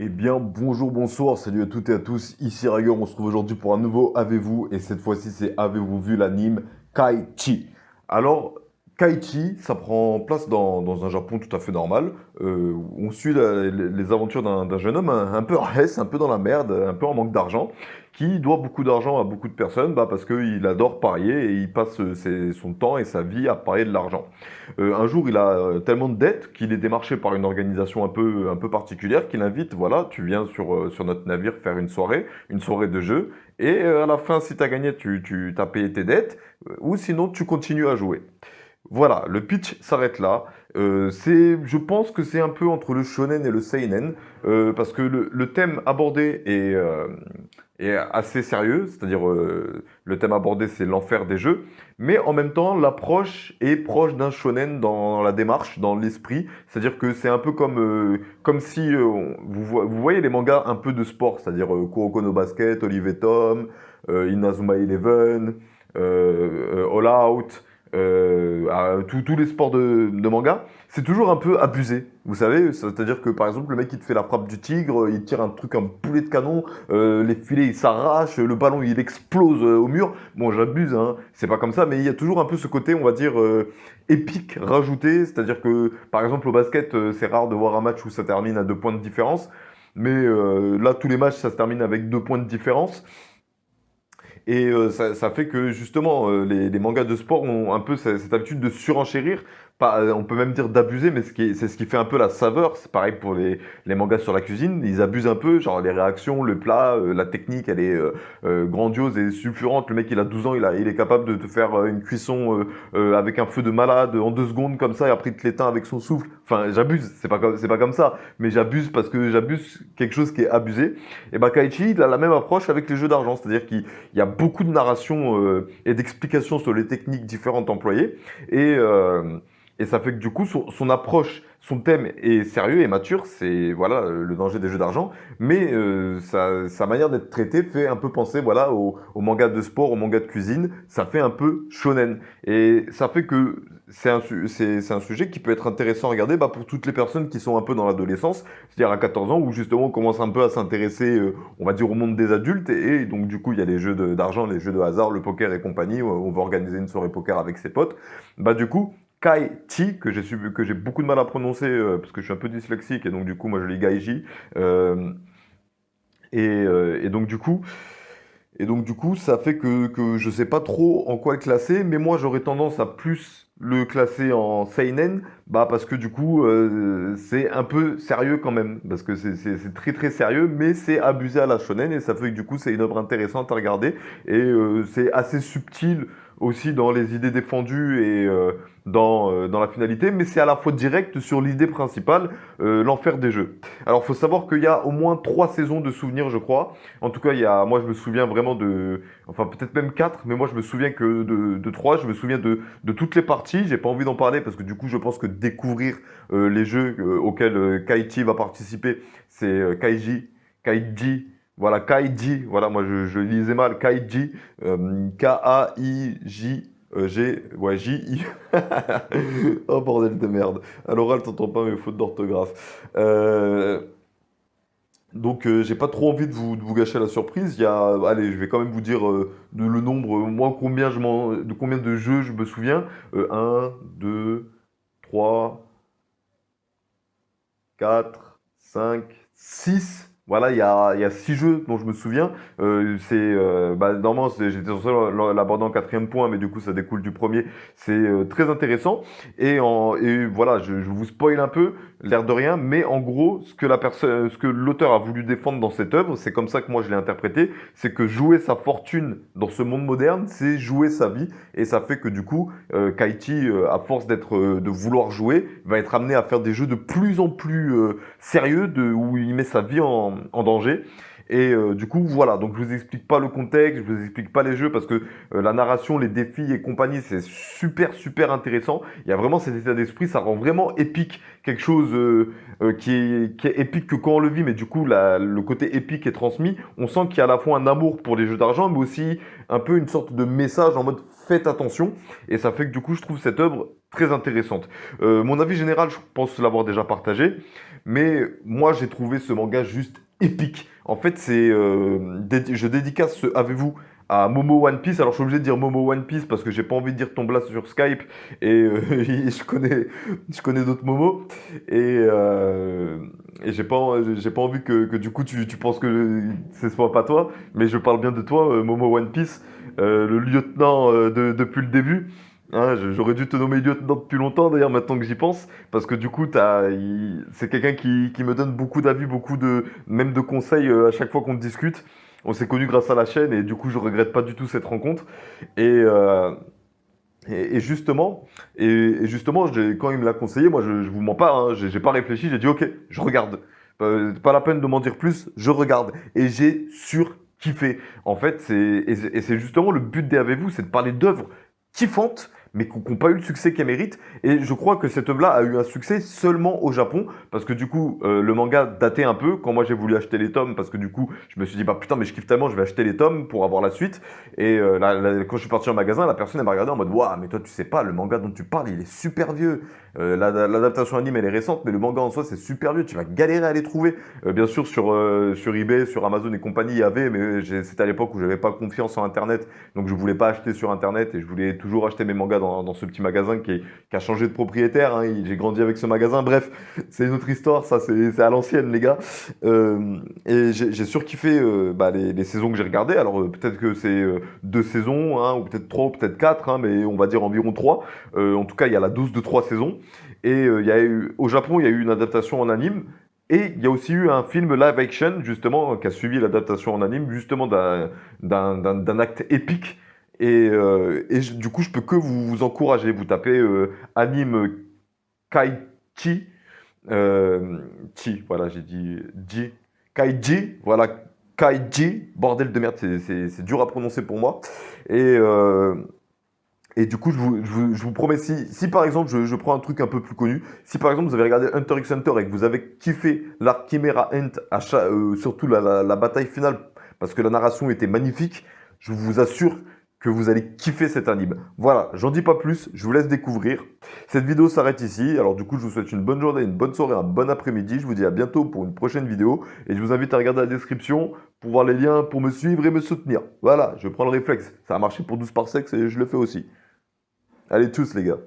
Eh bien, bonjour, bonsoir, salut à toutes et à tous, ici Rager, on se retrouve aujourd'hui pour un nouveau Avez-vous, et cette fois-ci c'est Avez-vous vu l'anime Kaichi. Alors, Kaichi, ça prend place dans un Japon tout à fait normal, où on suit les aventures d'un jeune homme un peu en laisse, un peu dans la merde, un peu en manque d'argent, qui doit beaucoup d'argent à beaucoup de personnes, parce qu'il adore parier et il passe son temps et sa vie à parier de l'argent. Un jour, il a tellement de dettes qu'il est démarché par une organisation un peu particulière qui l'invite, voilà, tu viens sur notre navire faire une soirée de jeu, et à la fin, si tu as gagné, tu as payé tes dettes, ou sinon tu continues à jouer. Voilà, le pitch s'arrête là. Je pense que c'est un peu entre le shonen et le seinen, parce que le thème abordé est assez sérieux, c'est-à-dire le thème abordé c'est l'enfer des jeux, mais en même temps l'approche est proche d'un shonen dans la démarche, dans l'esprit, c'est-à-dire que c'est un peu comme si vous voyez les mangas un peu de sport, c'est-à-dire Kuroko no Basket, Olive et Tom, Inazuma Eleven, All Out, tous les sports de manga, c'est toujours un peu abusé. Vous savez, c'est-à-dire que par exemple, le mec il te fait la frappe du tigre, il tire un truc, un boulet de canon, les filets ils s'arrachent, le ballon il explose au mur. Bon, j'abuse, hein, c'est pas comme ça, mais il y a toujours un peu ce côté, on va dire, épique rajouté. C'est-à-dire que par exemple, au basket, c'est rare de voir un match où ça termine à 2 points de différence. Mais là, tous les matchs, ça se termine avec 2 points de différence. Et ça fait que justement, les mangas de sport ont un peu cette habitude de surenchérir, pas, on peut même dire d'abuser, mais c'est ce qui fait un peu la saveur. C'est pareil pour les mangas sur la cuisine, ils abusent un peu, genre les réactions, le plat, la technique, elle est grandiose et sulfurante. Le mec, il a 12 ans, il est capable de te faire une cuisson avec un feu de malade en 2 secondes comme ça, et après il te l'éteint avec son souffle. Enfin, j'abuse, c'est pas comme ça, mais j'abuse parce que j'abuse quelque chose qui est abusé. Et bah Kaichi, il a la même approche avec les jeux d'argent, c'est-à-dire qu'il y a beaucoup de narration et d'explications sur les techniques différentes employées. Et, euh, et ça fait que du coup, son approche, son thème est sérieux et mature. C'est voilà le danger des jeux d'argent. Mais sa manière d'être traité fait un peu penser voilà, au manga de sport, au manga de cuisine. Ça fait un peu shonen. Et ça fait que c'est un sujet qui peut être intéressant à regarder pour toutes les personnes qui sont un peu dans l'adolescence, c'est-à-dire à 14 ans, où justement on commence un peu à s'intéresser on va dire, au monde des adultes. Et donc, du coup, il y a les jeux d'argent, les jeux de hasard, le poker et compagnie. Où on va organiser une soirée poker avec ses potes. Du coup, Kai Chi, que j'ai beaucoup de mal à prononcer parce que je suis un peu dyslexique. Et donc, du coup, moi, je lis Gaiji. Euh, et donc, du coup, ça fait que je sais pas trop en quoi le classer, mais moi j'aurais tendance à plus le classer en seinen, parce que du coup c'est un peu sérieux quand même, parce que c'est très très sérieux, mais c'est abusé à la shonen et ça fait que du coup c'est une œuvre intéressante à regarder et c'est assez subtil aussi dans les idées défendues et dans la finalité, mais c'est à la fois direct sur l'idée principale, l'enfer des jeux. Alors faut savoir qu'il y a au moins 3 saisons de souvenirs, je crois. En tout cas, moi, je me souviens vraiment enfin, peut-être même 4, mais moi, je me souviens que de 3. Je me souviens de toutes les parties. J'ai pas envie d'en parler parce que du coup, je pense que découvrir les jeux auxquels Kaichi va participer, c'est Kaiji. Voilà, Kaiji. Voilà, moi, je lisais mal. Kaiji. Kaiji. Ouais, J-I. Oh bordel de merde. À l'oral, t'entends pas mes fautes d'orthographe. Donc, j'ai pas trop envie de vous gâcher la surprise. Allez, je vais quand même vous dire le nombre, moi, de combien de jeux je me souviens. 1, 2, 3, 4, 5, 6. Voilà, il y a 6 jeux dont je me souviens. Normalement, j'étais censé l'aborder en quatrième point, mais du coup, ça découle du premier. C'est très intéressant. Et voilà, je vous spoil un peu, l'air de rien, mais en gros, ce que l'auteur a voulu défendre dans cette œuvre, c'est comme ça que moi je l'ai interprété, c'est que jouer sa fortune dans ce monde moderne, c'est jouer sa vie. Et ça fait que du coup, Kaichi, à force de vouloir jouer, va être amené à faire des jeux de plus en plus sérieux, où il met sa vie en danger. Et du coup, voilà. Donc, je vous explique pas le contexte, je vous explique pas les jeux parce que la narration, les défis et compagnie, c'est super, super intéressant. Il y a vraiment cet état d'esprit, ça rend vraiment épique quelque chose qui est épique que quand on le vit, mais du coup, le côté épique est transmis. On sent qu'il y a à la fois un amour pour les jeux d'argent, mais aussi un peu une sorte de message en mode faites attention. Et ça fait que du coup, je trouve cette œuvre très intéressante. Mon avis général, je pense l'avoir déjà partagé. mais moi j'ai trouvé ce manga juste épique. En fait, je dédicace ce Avez-vous à Momo One Piece. Alors je suis obligé de dire Momo One Piece parce que j'ai pas envie de dire ton blast sur Skype et je connais d'autres Momo et j'ai pas envie que du coup tu penses que ce soit pas toi, mais je parle bien de toi, Momo One Piece, le lieutenant depuis le début. Hein, j'aurais dû te nommer lieutenant depuis longtemps d'ailleurs maintenant que j'y pense, parce que du coup c'est quelqu'un qui me donne beaucoup d'avis, même de conseils à chaque fois qu'on discute. On s'est connus grâce à la chaîne et du coup je regrette pas du tout cette rencontre. Et, euh, et justement, quand il me l'a conseillé, moi je vous mens pas, hein, j'ai pas réfléchi, j'ai dit ok, je regarde. Pas la peine de m'en dire plus, je regarde. Et j'ai surkiffé. En fait, c'est justement le but des Avez-vous, c'est de parler d'œuvres kiffantes, mais qui n'ont pas eu le succès qu'elles méritent. Et je crois que cette œuvre-là a eu un succès seulement au Japon, parce que du coup, le manga datait un peu quand moi j'ai voulu acheter les tomes, parce que du coup, je me suis dit, bah putain, mais je kiffe tellement, je vais acheter les tomes pour avoir la suite. Et quand je suis parti en magasin, la personne elle m'a regardé en mode, waouh, mais toi tu sais pas, le manga dont tu parles, il est super vieux. L'adaptation anime elle est récente, mais le manga en soi c'est super vieux, tu vas galérer à les trouver. Bien sûr, sur eBay, sur Amazon et compagnie, il y avait, mais c'était à l'époque où j'avais pas confiance en Internet, donc je voulais pas acheter sur Internet et je voulais toujours acheter mes mangas dans ce petit magasin qui a changé de propriétaire. Hein. J'ai grandi avec ce magasin. Bref, c'est une autre histoire, ça c'est à l'ancienne, les gars. Et j'ai surkiffé bah, les saisons que j'ai regardées. Alors peut-être que c'est 2 saisons, hein, ou peut-être 3, ou peut-être 4, hein, mais on va dire environ 3. En tout cas, il y a la dose de 3 saisons. Et au Japon, il y a eu une adaptation en anime. Et il y a aussi eu un film live action, justement, qui a suivi l'adaptation en anime, justement d'un acte épique. Du coup, je peux que vous encourager. Vous tapez anime Kaichi. Voilà, j'ai dit Ji. Kaiji, voilà, Kaiji. Bordel de merde, c'est dur à prononcer pour moi. Et, euh, et du coup, je vous promets, si par exemple, je prends un truc un peu plus connu, si par exemple vous avez regardé Hunter x Hunter et que vous avez kiffé l'arc Chimera Ant, surtout la bataille finale, parce que la narration était magnifique, je vous assure que vous allez kiffer cet anime. Voilà, j'en dis pas plus, je vous laisse découvrir. Cette vidéo s'arrête ici, alors du coup, je vous souhaite une bonne journée, une bonne soirée, un bon après-midi. Je vous dis à bientôt pour une prochaine vidéo et je vous invite à regarder la description pour voir les liens pour me suivre et me soutenir. Voilà, je prends le réflexe. Ça a marché pour 12 par sexe et je le fais aussi. Allez tous les gars.